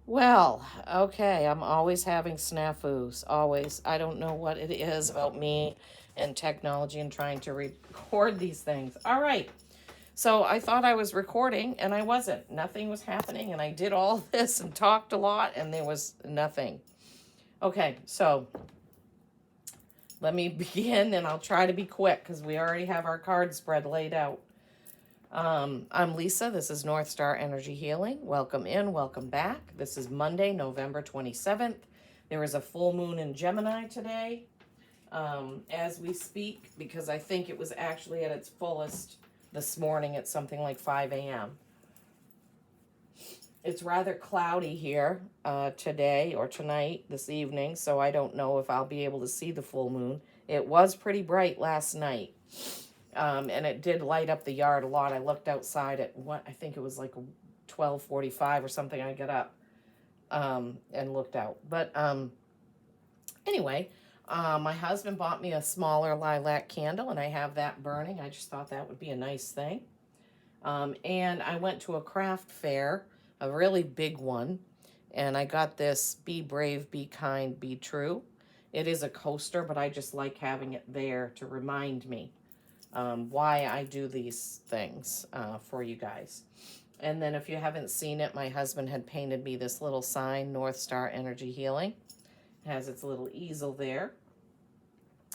Well, okay, I'm always having snafus, always. I don't know what it is about me and technology and trying to record these things. All right, so I thought I was recording and I wasn't. Nothing was happening, and I did all this and talked a lot, and there was nothing. Okay, so let me begin, and I'll try to be quick because we already have our card spread laid out. I'm Lisa. This is North Star Energy Healing. Welcome in, welcome back. This is Monday, November 27th. There is a full moon in Gemini today as we speak, because I think it was actually at its fullest this morning at something like 5 a.m. It's rather cloudy here today or tonight, this evening, so I don't know if I'll be able to see the full moon. It was pretty bright last night. And it did light up the yard a lot. I looked outside at I think it was like 12:45 or something. I got up and looked out. But anyway, my husband bought me a smaller lilac candle, and I have that burning. I just thought that would be a nice thing. And I went to a craft fair, a really big one, and I got this Be Brave, Be Kind, Be True. It is a coaster, but I just like having it there to remind me why I do these things for you guys. And then if you haven't seen it, my husband had painted me this little sign, North Star Energy Healing. It has its little easel there.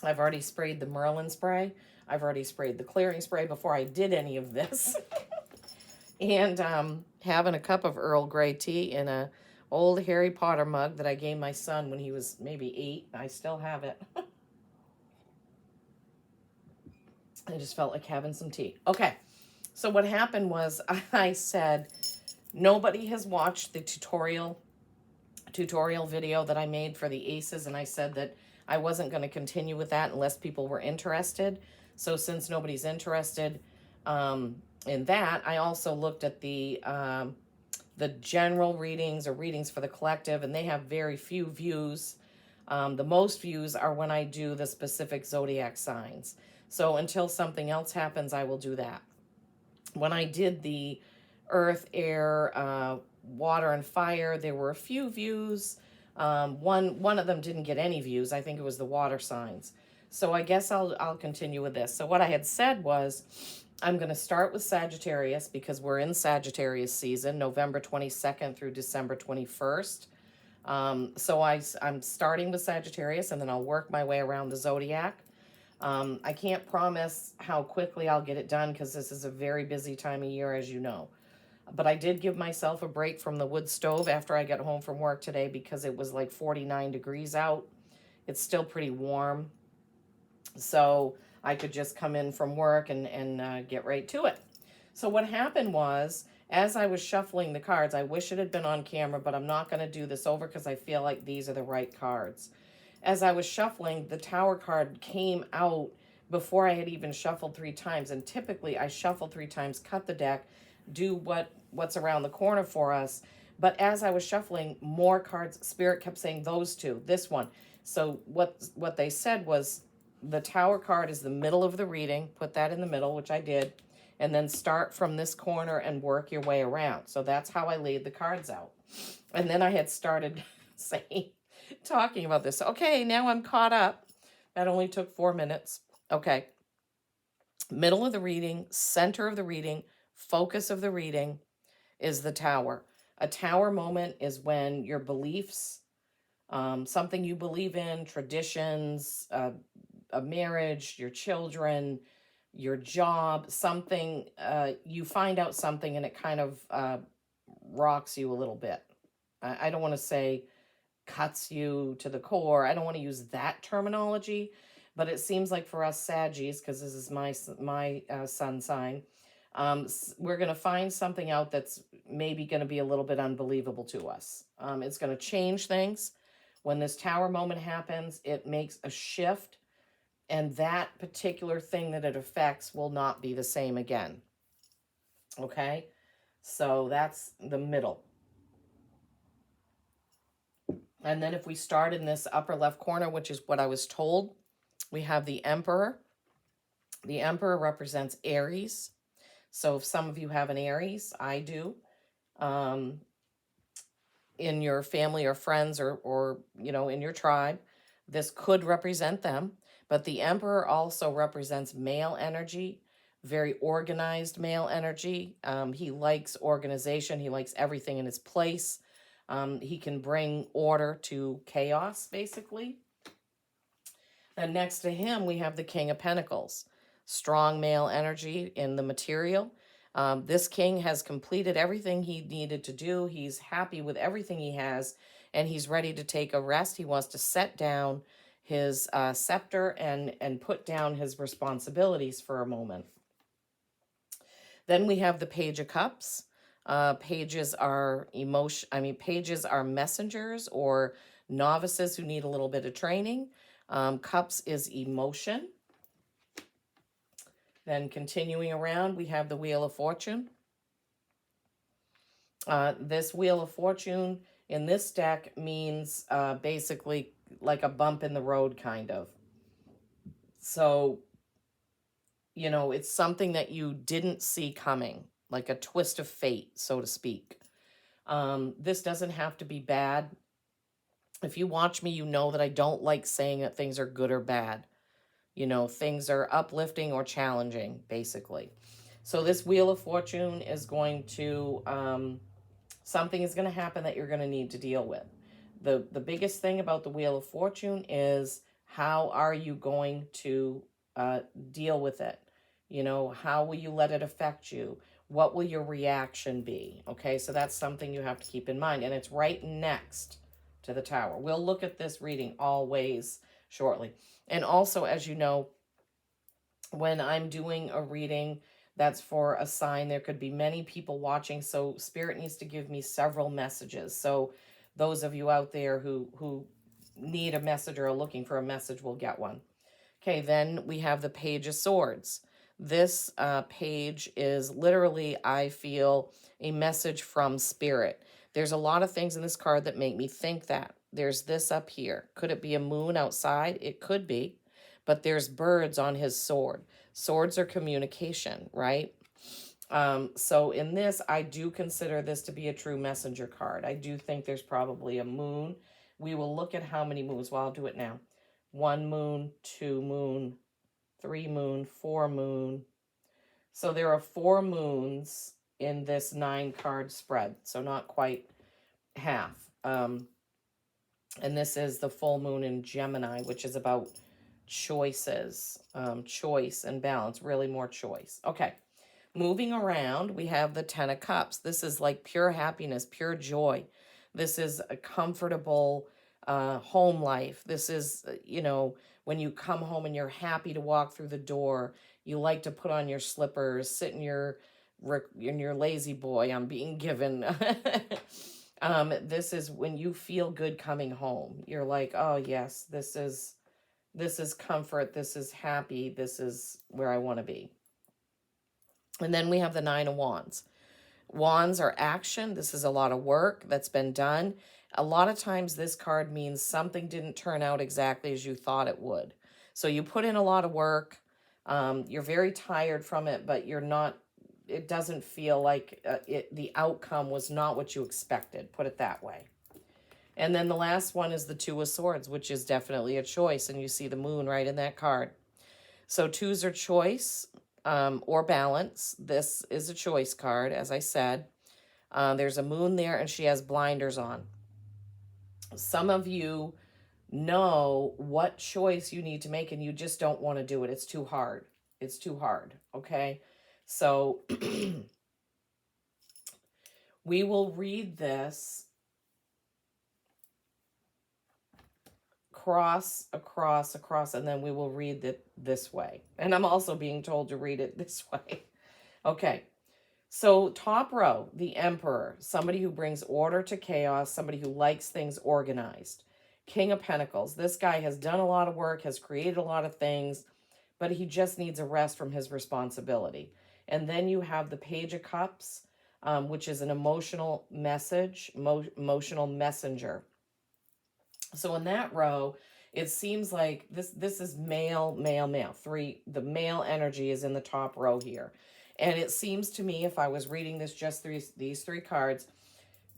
I've already sprayed the Merlin spray. I've already sprayed the clearing spray before I did any of this. And having a cup of Earl Grey tea in a old Harry Potter mug that I gave my son when he was maybe 8. I still have it. I just felt like having some tea. Okay, so what happened was I said, nobody has watched the tutorial video that I made for the aces, and I said that I wasn't going to continue with that unless people were interested. So since nobody's interested in that, I also looked at the general readings or readings for the collective, and they have very few views. The most views are when I do the specific zodiac signs. So until something else happens, I will do that. When I did the earth, air, water, and fire, there were a few views. One of them didn't get any views. I think it was the water signs. So I guess I'll continue with this. So what I had said was, I'm going to start with Sagittarius because we're in Sagittarius season, November 22nd through December 21st. So I'm starting with Sagittarius, and then I'll work my way around the zodiac. I can't promise how quickly I'll get it done because this is a very busy time of year, as you know. But I did give myself a break from the wood stove after I got home from work today because it was like 49 degrees out. It's still pretty warm. So I could just come in from work and get right to it. So what happened was, as I was shuffling the cards, I wish it had been on camera, but I'm not going to do this over because I feel like these are the right cards. As I was shuffling, the Tower card came out before I had even shuffled 3 times. And typically I shuffle 3 times, cut the deck, do what's around the corner for us. But as I was shuffling, more cards, Spirit kept saying those two, this one. So what they said was, the Tower card is the middle of the reading. Put that in the middle, which I did. And then start from this corner and work your way around. So that's how I laid the cards out. And then I had started talking about this. Okay, now I'm caught up. That only took 4 minutes. Okay. Middle of the reading, center of the reading, focus of the reading is the Tower. A Tower moment is when your beliefs, something you believe in, traditions, a marriage, your children, your job, something, you find out something and it kind of rocks you a little bit. I don't want to say cuts you to the core. I don't want to use that terminology, but it seems like for us Saggies, because this is my sun sign, we're going to find something out that's maybe going to be a little bit unbelievable to us. It's going to change things. When this Tower moment happens, it makes a shift, and that particular thing that it affects will not be the same again. Okay? So that's the middle. And then if we start in this upper left corner, which is what I was told, we have the Emperor. The Emperor represents Aries. So if some of you have an Aries, I do. in your family or friends, or in your tribe. This could represent them, but the Emperor also represents male energy, very organized male energy. He likes organization. He likes everything in its place. He can bring order to chaos, basically. And next to him, we have the King of Pentacles, strong male energy in the material. This king has completed everything he needed to do. He's happy with everything he has, and he's ready to take a rest. He wants to set down his scepter and put down his responsibilities for a moment. Then we have the Page of Cups. Pages are pages are messengers or novices who need a little bit of training. Cups is emotion. Then continuing around, we have the Wheel of Fortune. This Wheel of Fortune in this deck means basically like a bump in the road, kind of. So, it's something that you didn't see coming, like a twist of fate, so to speak. This doesn't have to be bad. If you watch me, you know that I don't like saying that things are good or bad. Things are uplifting or challenging, basically. So this Wheel of Fortune is going to, something is going to happen that you're going to need to deal with. The biggest thing about the Wheel of Fortune is, how are you going to deal with it? How will you let it affect you? What will your reaction be? Okay, so that's something you have to keep in mind. And it's right next to the Tower. We'll look at this reading always shortly. And also, as you know, when I'm doing a reading that's for a sign, there could be many people watching, so Spirit needs to give me several messages. So those of you out there who need a message or are looking for a message will get one. Okay, then we have the Page of Swords. This page is literally, I feel, a message from Spirit. There's a lot of things in this card that make me think that. There's this up here. Could it be a moon outside? It could be. But there's birds on his sword. Swords are communication, right? So in this, I do consider this to be a true messenger card. I do think there's probably a moon. We will look at how many moons. Well, I'll do it now. 1 moon, 2 moon, 3 moon, 4 moon. So there are 4 moons in this 9-card spread. So not quite half. And this is the full moon in Gemini, which is about choices, choice and balance, really more choice. Okay, moving around, we have the 10 of Cups. This is like pure happiness, pure joy. This is a comfortable home life. This is, when you come home and you're happy to walk through the door, you like to put on your slippers, sit in your lazy boy. I'm being given. This is when you feel good coming home. You're like, oh yes, this is comfort. This is happy. This is where I want to be. And then we have the 9 of Wands. Wands are action. This is a lot of work that's been done. A lot of times this card means something didn't turn out exactly as you thought it would. So you put in a lot of work. You're very tired from it, but you're not, it doesn't feel like the outcome was not what you expected. Put it that way. And then the last one is the 2 of Swords, which is definitely a choice. And you see the moon right in that card. So 2s are choice or balance. This is a choice card, as I said. There's a moon there, and she has blinders on. Some of you know what choice you need to make, and you just don't want to do it. It's too hard. It's too hard, okay? So we will read this across, and then we will read it this way. And I'm also being told to read it this way. Okay, so top row, the Emperor, somebody who brings order to chaos, somebody who likes things organized. King of Pentacles, this guy has done a lot of work, has created a lot of things, but he just needs a rest from his responsibility. And then you have the Page of Cups, which is an emotional message, emotional messenger. So in that row, it seems like this is male, male, male. The male energy is in the top row here. And it seems to me, if I was reading this just these 3 cards,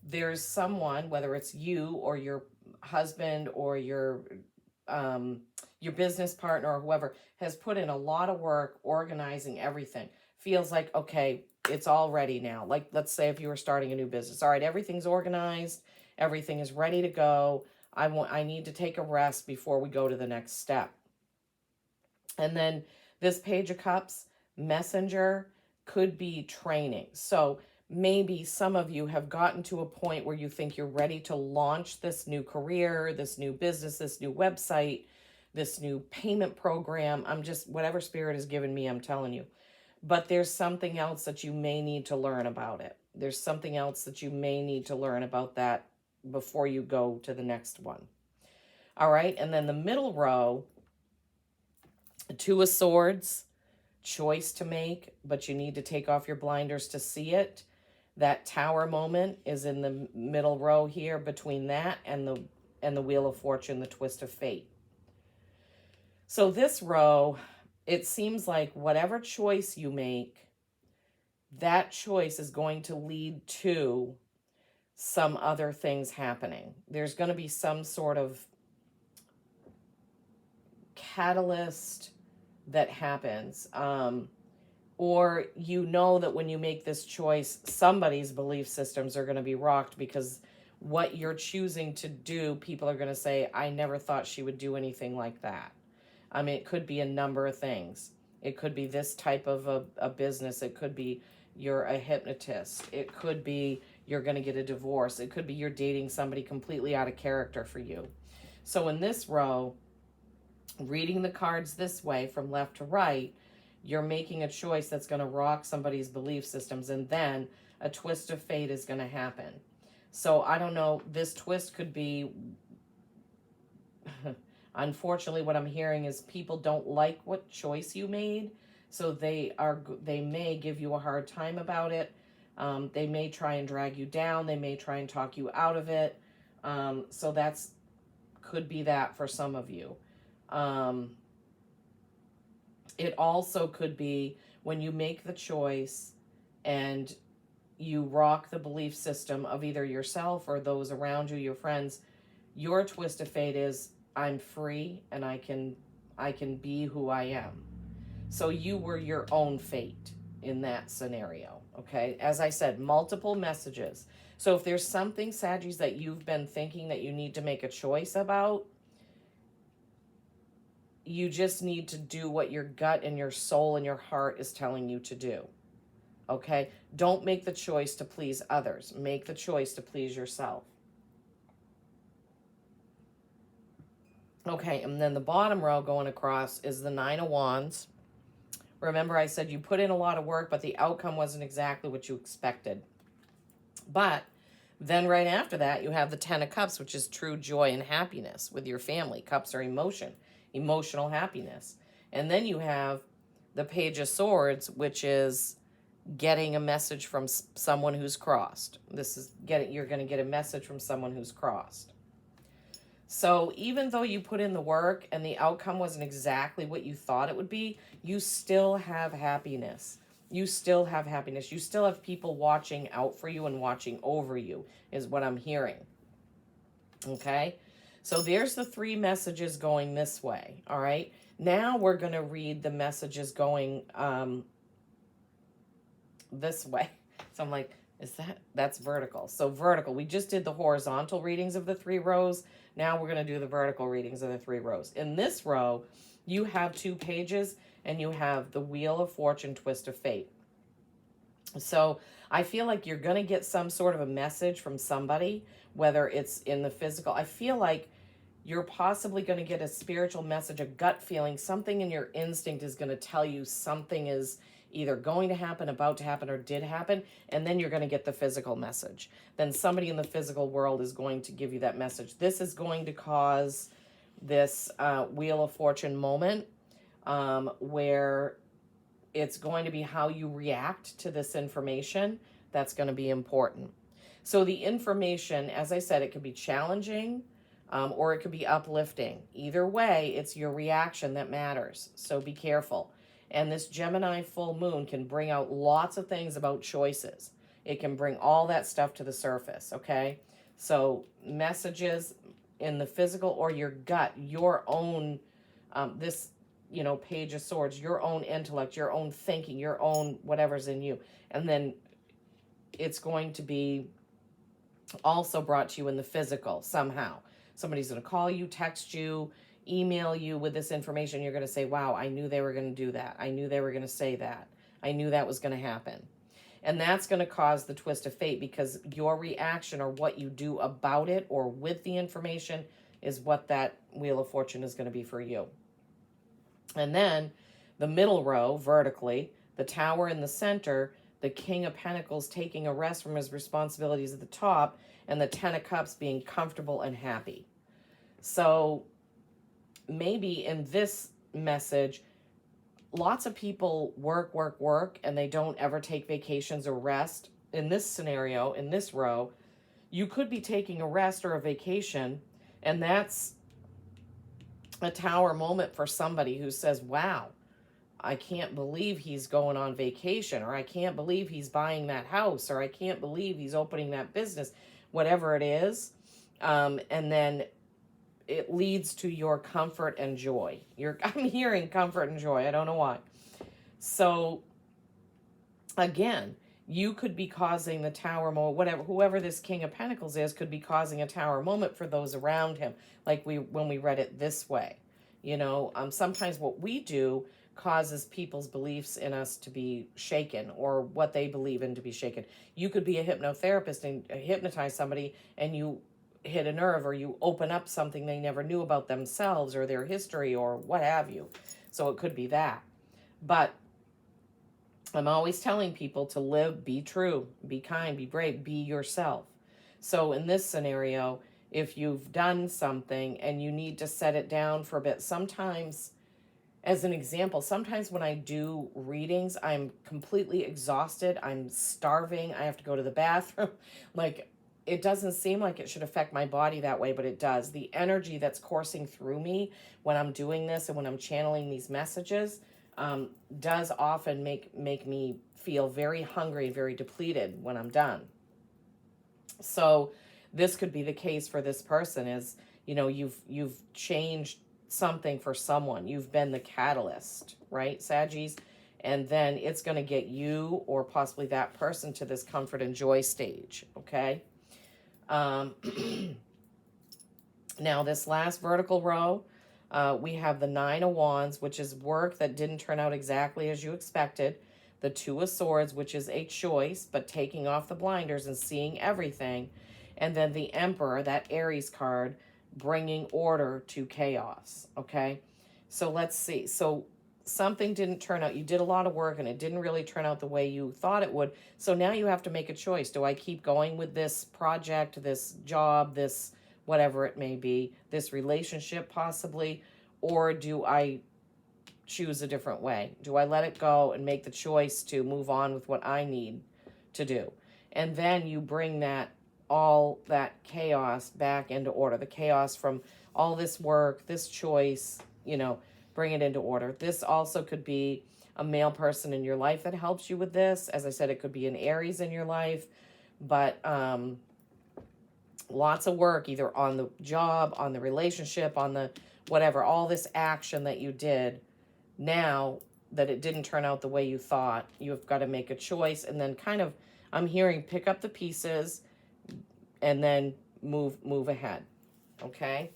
there's someone, whether it's you or your husband or your business partner or whoever, has put in a lot of work organizing everything. Feels like, okay, it's all ready now. Like, let's say if you were starting a new business. All right, everything's organized, everything is ready to go. I need to take a rest before we go to the next step. And then this Page of Cups, Messenger, could be training. So maybe some of you have gotten to a point where you think you're ready to launch this new career, this new business, this new website, this new payment program. Whatever Spirit has given me, I'm telling you. But there's something else that you may need to learn about it. There's something else that you may need to learn about that before you go to the next one. All right, and then the middle row, Two of Swords, choice to make, but you need to take off your blinders to see it. That Tower moment is in the middle row here between that and the Wheel of Fortune, the Twist of Fate. So this row, it seems like whatever choice you make, that choice is going to lead to some other things happening. There's going to be some sort of catalyst that happens. Or you know that when you make this choice, somebody's belief systems are going to be rocked because what you're choosing to do, people are going to say, I never thought she would do anything like that. I mean, it could be a number of things. It could be this type of a business. It could be you're a hypnotist. It could be you're going to get a divorce. It could be you're dating somebody completely out of character for you. So in this row, reading the cards this way from left to right, you're making a choice that's going to rock somebody's belief systems, and then a twist of fate is going to happen. So I don't know, this twist could be, unfortunately, what I'm hearing is people don't like what choice you made, so they may give you a hard time about it. They may try and drag you down. They may try and talk you out of it. So that's could be that for some of you. It also could be when you make the choice and you rock the belief system of either yourself or those around you, your friends, your twist of fate is, I'm free and I can be who I am. So you were your own fate in that scenario, okay? As I said, multiple messages. So if there's something, Saggies, that you've been thinking that you need to make a choice about, you just need to do what your gut and your soul and your heart is telling you to do. Okay? Don't make the choice to please others. Make the choice to please yourself. Okay, and then the bottom row going across is the Nine of Wands. Remember, I said you put in a lot of work, but the outcome wasn't exactly what you expected. But then right after that, you have the Ten of Cups, which is true joy and happiness with your family. Cups are emotion. Emotional happiness. And then you have the Page of Swords, which is getting a message from someone who's crossed. You're going to get a message from someone who's crossed. So even though you put in the work and the outcome wasn't exactly what you thought it would be, you still have happiness. You still have happiness. You still have people watching out for you and watching over you, is what I'm hearing. Okay? So there's the three messages going this way, all right? Now we're going to read the messages going this way. So I'm like, that's vertical. So vertical, we just did the horizontal readings of the three rows. Now we're going to do the vertical readings of the three rows. In this row, you have 2 pages and you have the Wheel of Fortune, Twist of Fate. So I feel like you're going to get some sort of a message from somebody, whether it's in the physical. I feel like you're possibly going to get a spiritual message, a gut feeling. Something in your instinct is going to tell you something is either going to happen, about to happen, or did happen. And then you're going to get the physical message. Then somebody in the physical world is going to give you that message. This is going to cause this Wheel of Fortune moment where it's going to be how you react to this information. That's going to be important. So the information, as I said, it could be challenging or it could be uplifting. Either way, it's your reaction that matters. So be careful. And this Gemini full moon can bring out lots of things about choices. It can bring all that stuff to the surface, okay? So messages in the physical or your gut, your own, this, Page of Swords, your own intellect, your own thinking, your own whatever's in you. And then it's going to be also brought to you in the physical somehow. Somebody's going to call you, text you, email you with this information. You're going to say, wow, I knew they were going to do that. I knew they were going to say that. I knew that was going to happen. And that's going to cause the twist of fate, because your reaction or what you do about it or with the information is what that Wheel of Fortune is going to be for you. And then the middle row, vertically, the Tower in the center, the King of Pentacles taking a rest from his responsibilities at the top, and the Ten of Cups being comfortable and happy. So maybe in this message, lots of people work, and they don't ever take vacations or rest. In this scenario, in this row, you could be taking a rest or a vacation, and that's a Tower moment for somebody who says, wow, I can't believe he's going on vacation, or I can't believe he's buying that house, or I can't believe he's opening that business, whatever it is. And then it leads to your comfort and joy. I'm hearing comfort and joy. I don't know why. So again, you could be causing the Tower moment, whoever this King of Pentacles is could be causing a Tower moment for those around him. Like when we read it this way, sometimes what we do causes people's beliefs in us to be shaken, or what they believe in to be shaken. You could be a hypnotherapist and hypnotize somebody, and you hit a nerve, or you open up something they never knew about themselves or their history or what have you. So it could be that. But I'm always telling people to live, be true, be kind, be brave, be yourself. So in this scenario, if you've done something and you need to set it down for a bit, sometimes, as an example, sometimes when I do readings, I'm completely exhausted. I'm starving. I have to go to the bathroom. It doesn't seem like it should affect my body that way, but it does. The energy that's coursing through me when I'm doing this and when I'm channeling these messages does often make me feel very hungry, very depleted when I'm done. So this could be the case for this person is, you've changed something for someone. You've been the catalyst, right, Saggies? And then it's going to get you or possibly that person to this comfort and joy stage, okay? Now, this last vertical row, we have the Nine of Wands, which is work that didn't turn out exactly as you expected. The Two of Swords, which is a choice, but taking off the blinders and seeing everything. And then the Emperor, that Aries card, bringing order to chaos, okay? So let's see. So something didn't turn out. You did a lot of work and it didn't really turn out the way you thought it would. So now you have to make a choice. Do I keep going with this project, this job, this whatever it may be, this relationship possibly, or do I choose a different way? Do I let it go and make the choice to move on with what I need to do? And then you bring all that chaos back into order, the chaos from all this work, this choice, bring it into order. This also could be a male person in your life that helps you with this. As I said, it could be an Aries in your life, but lots of work either on the job, on the relationship, on the whatever, all this action that you did. Now that it didn't turn out the way you thought, you've got to make a choice, and then I'm hearing pick up the pieces and then move ahead. Okay?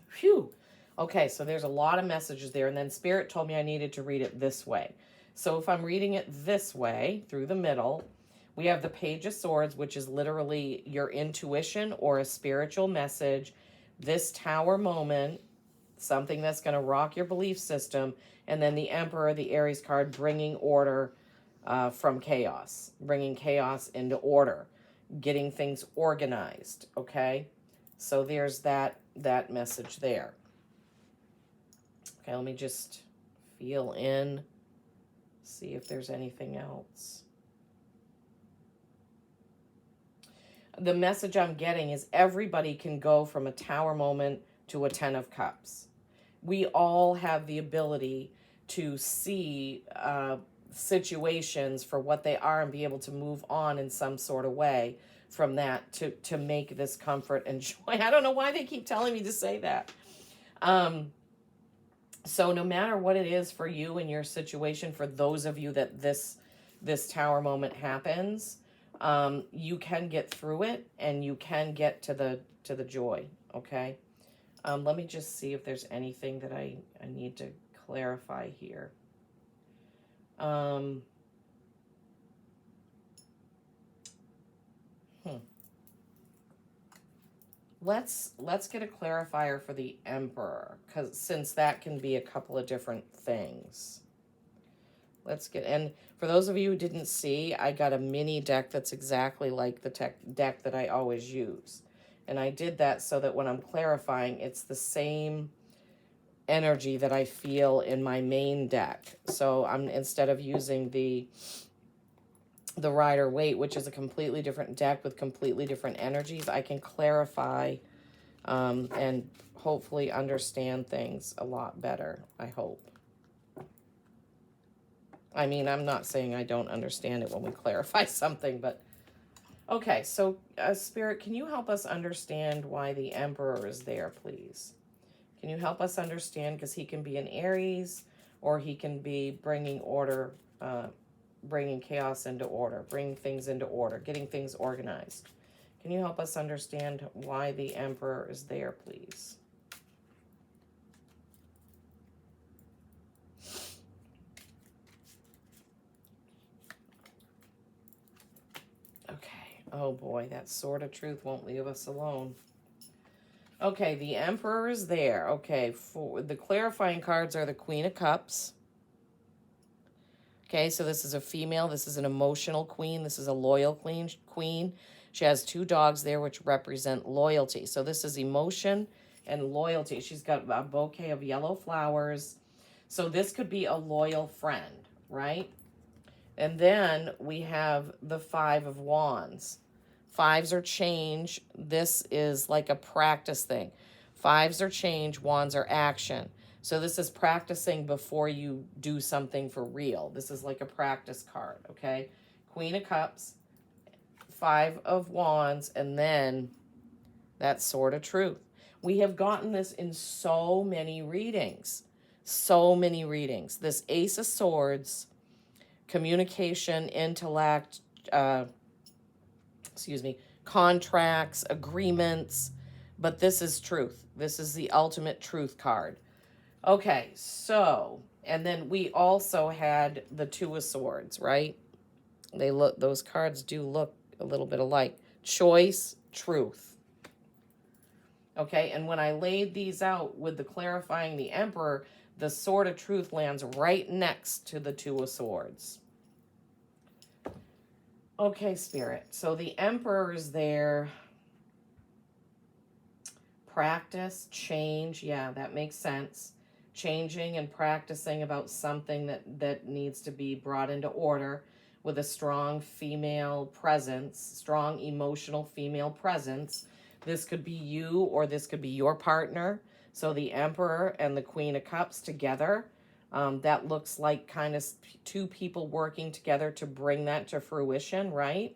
Phew. Okay, so there's a lot of messages there, and then Spirit told me I needed to read it this way. So if I'm reading it this way, through the middle, we have the Page of Swords, which is literally your intuition or a spiritual message. This Tower moment, something that's going to rock your belief system. And then the Emperor, the Aries card, bringing order from chaos. Bringing chaos into order. Getting things organized, okay? So there's that message there. Okay, let me just feel in, see if there's anything else. The message I'm getting is everybody can go from a Tower moment to a Ten of Cups. We all have the ability to see situations for what they are and be able to move on in some sort of way from that to make this comfort and joy. I don't know why they keep telling me to say that. So no matter what it is for you and your situation, for those of you that this tower moment happens, you can get through it and you can get to the joy. Okay. Let me just see if there's anything that I need to clarify here. Let's get a clarifier for the Emperor, because since that can be a couple of different things. Let's get, and for those of you who didn't see, I got a mini deck that's exactly like the deck that I always use. And I did that so that when I'm clarifying, it's the same energy that I feel in my main deck. So I'm, instead of using the Rider-Waite, which is a completely different deck with completely different energies, I can clarify and hopefully understand things a lot better, I hope. I mean, I'm not saying I don't understand it when we clarify something, but okay, so Spirit, can you help us understand why the Emperor is there, please? Can you help us understand, because he can be an Aries, or he can be bringing order, bringing chaos into order, bringing things into order, getting things organized. Can you help us understand why the Emperor is there, please? Okay. Oh boy, that sword of truth won't leave us alone. Okay, the Emperor is there. Okay, for the clarifying cards are the Queen of Cups. Okay, so this is a female. This is an emotional queen. This is a loyal queen. She has 2 dogs there, which represent loyalty. So this is emotion and loyalty. She's got a bouquet of yellow flowers. So this could be a loyal friend, right? And then we have the 5 of Wands. 5s are change. This is like a practice thing. 5s are change. Wands are action. So this is practicing before you do something for real. This is like a practice card, okay? Queen of Cups, 5 of Wands, and then that Sword of Truth. We have gotten this in so many readings. So many readings. This Ace of Swords, communication, intellect, contracts, agreements, but this is truth. This is the ultimate truth card. Okay, so, and then we also had the 2 of Swords, right? They look, those cards do look a little bit alike. Choice, truth. Okay, and when I laid these out with the clarifying the Emperor, the Sword of Truth lands right next to the 2 of Swords. Okay, Spirit. So the Emperor is there. Practice, change. Yeah, that makes sense. Changing and practicing about something that needs to be brought into order with a strong female presence, strong emotional female presence. This could be you or this could be your partner. So the Emperor and the Queen of Cups together. That looks like kind of 2 people working together to bring that to fruition, right?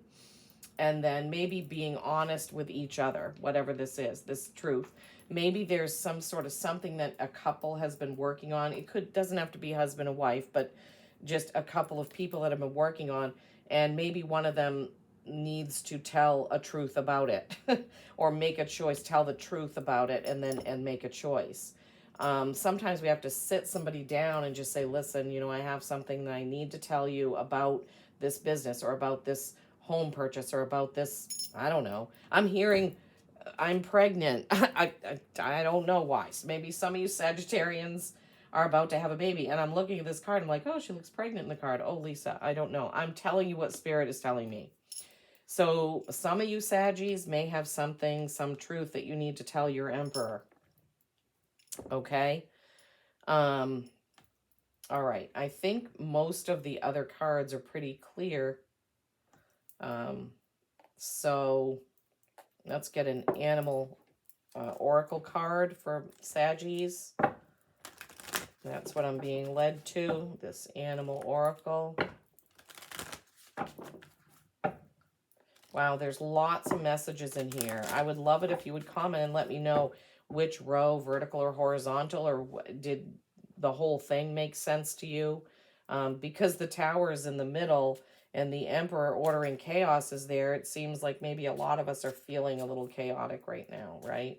And then maybe being honest with each other, whatever this is, this truth. Maybe there's some sort of something that a couple has been working on. It doesn't have to be husband and wife, but just a couple of people that have been working on, and maybe one of them needs to tell a truth about it or make a choice, tell the truth about it, and make a choice. Sometimes we have to sit somebody down and just say, listen, I have something that I need to tell you about this business or about this home purchase or about this, I don't know. I'm hearing I'm pregnant. I don't know why. So maybe some of you Sagittarians are about to have a baby, and I'm looking at this card. I'm like, oh, she looks pregnant in the card. Oh, Lisa, I don't know. I'm telling you what Spirit is telling me. So some of you Saggies may have something, some truth that you need to tell your Emperor. Okay? All right. I think most of the other cards are pretty clear. So let's get an animal oracle card for Saggies. That's what I'm being led to, this animal oracle. Wow, there's lots of messages in here. I would love it if you would comment and let me know which row, vertical or horizontal, or did the whole thing make sense to you? Because the tower is in the middle and the emperor ordering chaos is there, it seems like maybe a lot of us are feeling a little chaotic right now, right?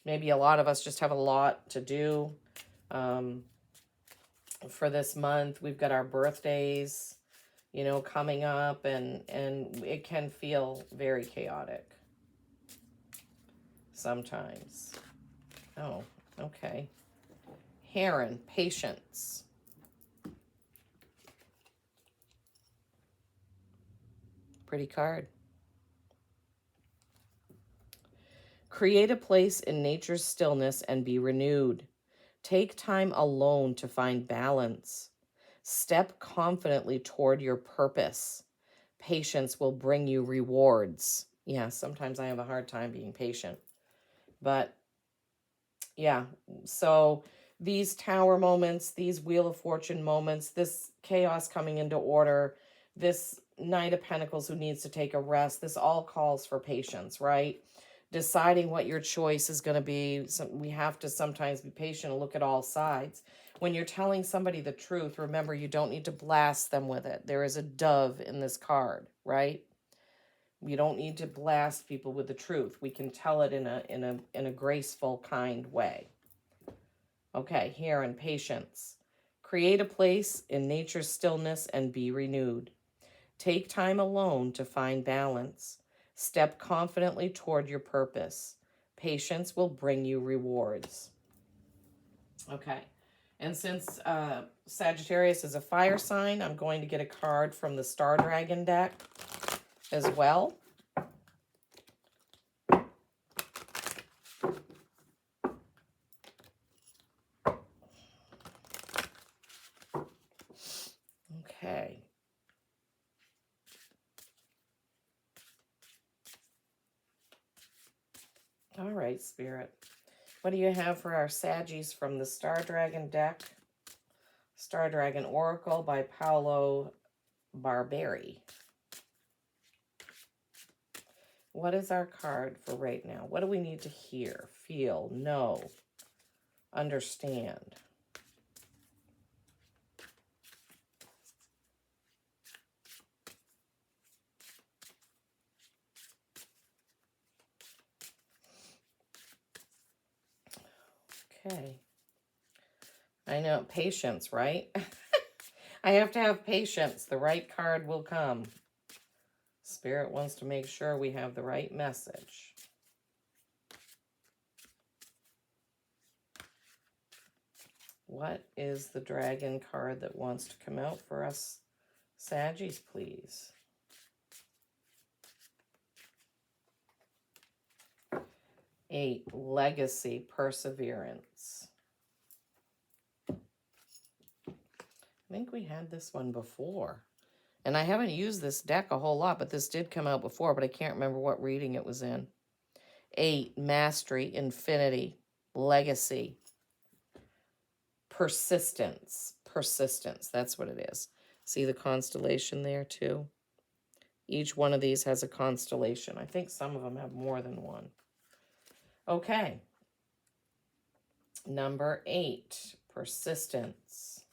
Maybe a lot of us just have a lot to do for this month. We've got our birthdays, you know, coming up, and it can feel very chaotic sometimes. Oh, okay. Heron, patience. Pretty card. Create a place in nature's stillness and be renewed. Take time alone to find balance. Step confidently toward your purpose. Patience will bring you rewards. Yeah, sometimes I have a hard time being patient. But yeah, so these tower moments, these Wheel of Fortune moments, this chaos coming into order, this Knight of Pentacles who needs to take a rest, this all calls for patience, right? Deciding what your choice is going to be. So we have to sometimes be patient and look at all sides. When you're telling somebody the truth, remember, you don't need to blast them with it. There is a dove in this card, right? You don't need to blast people with the truth. We can tell it in a graceful, kind way. Okay, here in patience. Create a place in nature's stillness and be renewed. Take time alone to find balance. Step confidently toward your purpose. Patience will bring you rewards. Okay, and since Sagittarius is a fire sign, I'm going to get a card from the Star Dragon deck as well. Okay. All right, Spirit. What do you have for our Saggies from the Star Dragon deck? Star Dragon Oracle by Paolo Barberi. What is our card for right now? What do we need to hear, feel, know, understand? Okay. I know, patience, right? I have to have patience. The right card will come. Spirit wants to make sure we have the right message. What is the dragon card that wants to come out for us, Saggies, please? Eight, legacy, perseverance. I think we had this one before. And I haven't used this deck a whole lot, but this did come out before, but I can't remember what reading it was in. 8, mastery, infinity, legacy, persistence. Persistence, that's what it is. See the constellation there too? Each one of these has a constellation. I think some of them have more than one. Okay. Number 8, persistence.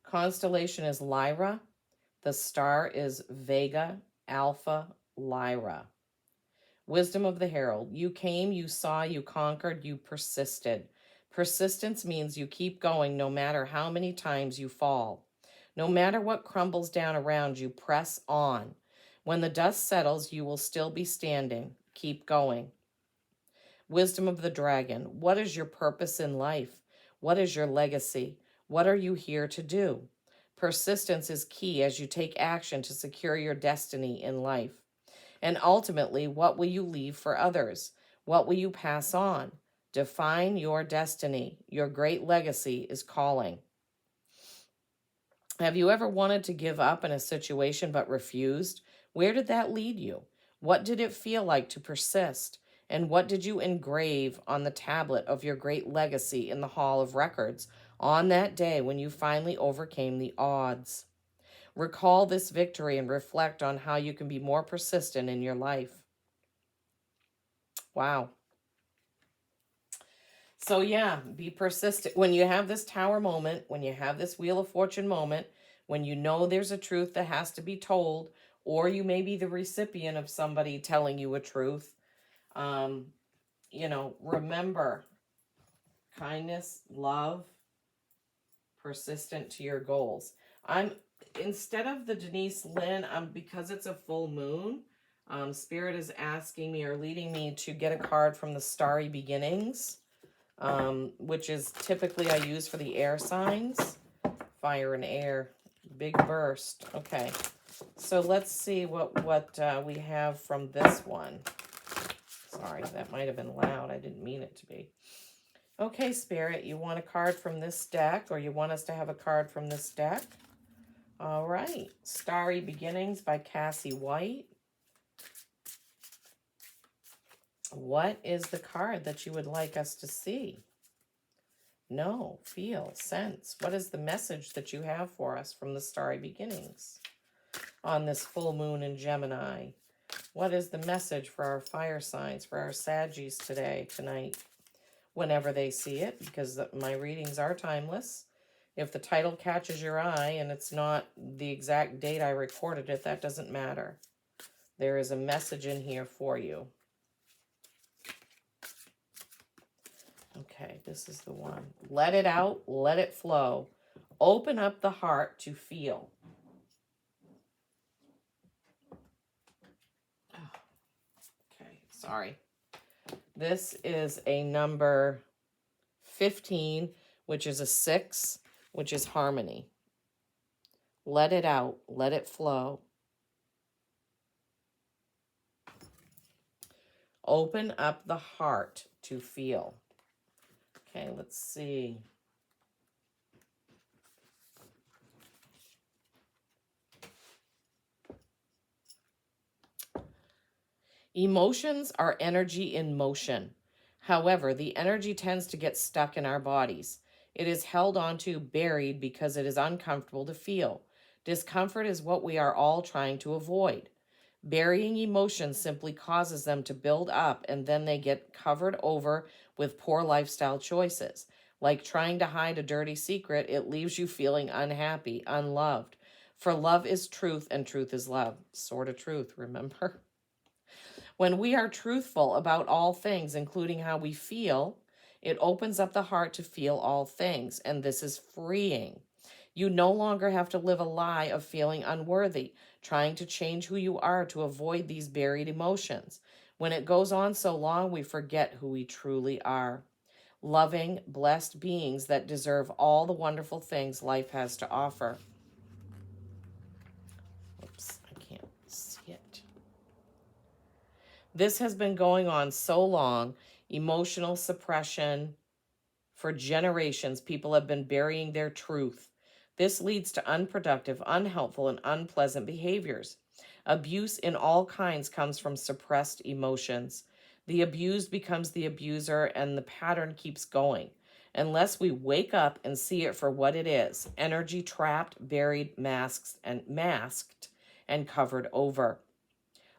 Constellation is Lyra. The star is Vega, Alpha, Lyra. Wisdom of the Herald. You came, you saw, you conquered, you persisted. Persistence means you keep going no matter how many times you fall. No matter what crumbles down around you, press on. When the dust settles, you will still be standing. Keep going. Wisdom of the Dragon. What is your purpose in life? What is your legacy? What are you here to do? Persistence is key as you take action to secure your destiny in life. And ultimately, what will you leave for others? What will you pass on? Define your destiny. Your great legacy is calling. Have you ever wanted to give up in a situation but refused? Where did that lead you? What did it feel like to persist? And what did you engrave on the tablet of your great legacy in the Hall of Records on that day when you finally overcame the odds? Recall this victory and reflect on how you can be more persistent in your life. Wow. So yeah, be persistent. When you have this tower moment, when you have this Wheel of Fortune moment, when you know there's a truth that has to be told, or you may be the recipient of somebody telling you a truth, remember kindness, love, persistent to your goals. Instead of the Denise Lynn, because it's a full moon, Spirit is asking me or leading me to get a card from the Starry Beginnings, which is typically I use for the air signs. Fire and air. Big burst. Okay. So let's see what we have from this one. Sorry, that might have been loud. I didn't mean it to be. Okay, Spirit, you want a card from this deck, or you want us to have a card from this deck? All right. Starry Beginnings by Cassie White. What is the card that you would like us to see? Know, feel, sense. What is the message that you have for us from the Starry Beginnings on this full moon in Gemini? What is the message for our fire signs, for our Saggies tonight, whenever they see it? Because my readings are timeless. If the title catches your eye and it's not the exact date I recorded it, that doesn't matter. There is a message in here for you. Okay, this is the one. Let it out, let it flow. Open up the heart to feel. Okay, sorry. This is a number 15, which is a 6, which is harmony. Let it out, let it flow. Open up the heart to feel. Okay, let's see. Emotions are energy in motion. However, the energy tends to get stuck in our bodies. It is held onto, buried, because it is uncomfortable to feel. Discomfort is what we are all trying to avoid. Burying emotions simply causes them to build up, and then they get covered over with poor lifestyle choices. Like trying to hide a dirty secret, it leaves you feeling unhappy, unloved. For love is truth, and truth is love. Sort of truth, remember? When we are truthful about all things, including how we feel, it opens up the heart to feel all things, and this is freeing. You no longer have to live a lie of feeling unworthy, trying to change who you are to avoid these buried emotions. When it goes on so long, we forget who we truly are. Loving, blessed beings that deserve all the wonderful things life has to offer. Oops, I can't see it. This has been going on so long. Emotional suppression. For generations, people have been burying their truth. This leads to unproductive, unhelpful, and unpleasant behaviors. Abuse in all kinds comes from suppressed emotions. The abused becomes the abuser, and the pattern keeps going. Unless we wake up and see it for what it is, energy trapped, buried, masked, and covered over.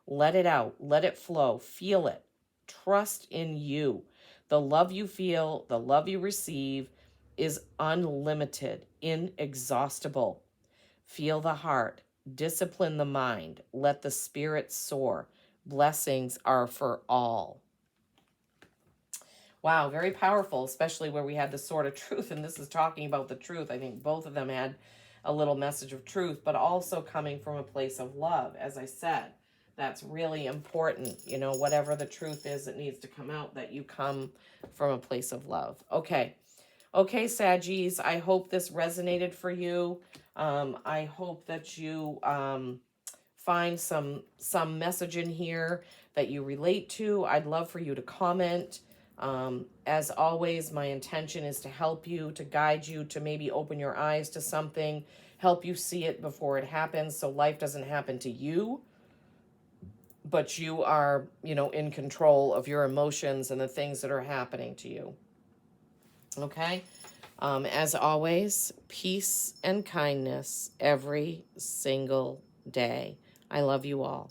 Let it out. Let it flow. Feel it. Trust in you. The love you feel, the love you receive is unlimited, inexhaustible. Feel the heart. Discipline the mind. Let the spirit soar. Blessings are for all. Wow, very powerful, especially where we had the sword of truth, and this is talking about the truth. I think both of them had a little message of truth, but also coming from a place of love, as I said. That's really important, whatever the truth is that needs to come out, that you come from a place of love. Okay, Saggies, I hope this resonated for you. I hope that you find some message in here that you relate to. I'd love for you to comment. As always, my intention is to help you, to guide you, to maybe open your eyes to something, help you see it before it happens so life doesn't happen to you. but you are, you know, in control of your emotions and the things that are happening to you. Okay? As always, peace and kindness every single day. I love you all.